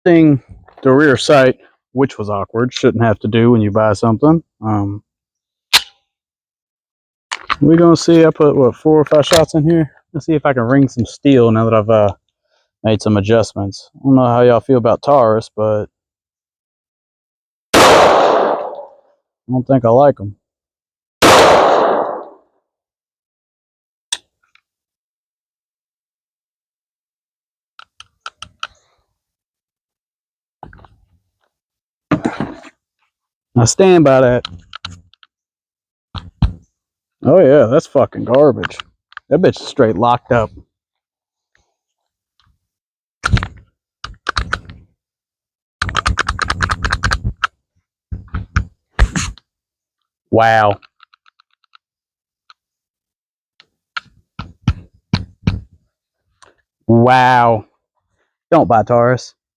Thing the rear sight, which was awkward. Shouldn't have to do when you buy something. We're gonna see. I put what 4 or 5 shots in here. Let's see if I can wring some steel now that I've made some adjustments. I don't know how y'all feel about Taurus, but I don't think I like them. I stand by that. Oh yeah, that's fucking garbage. That bitch is straight locked up. Wow. Wow. Don't buy Taurus.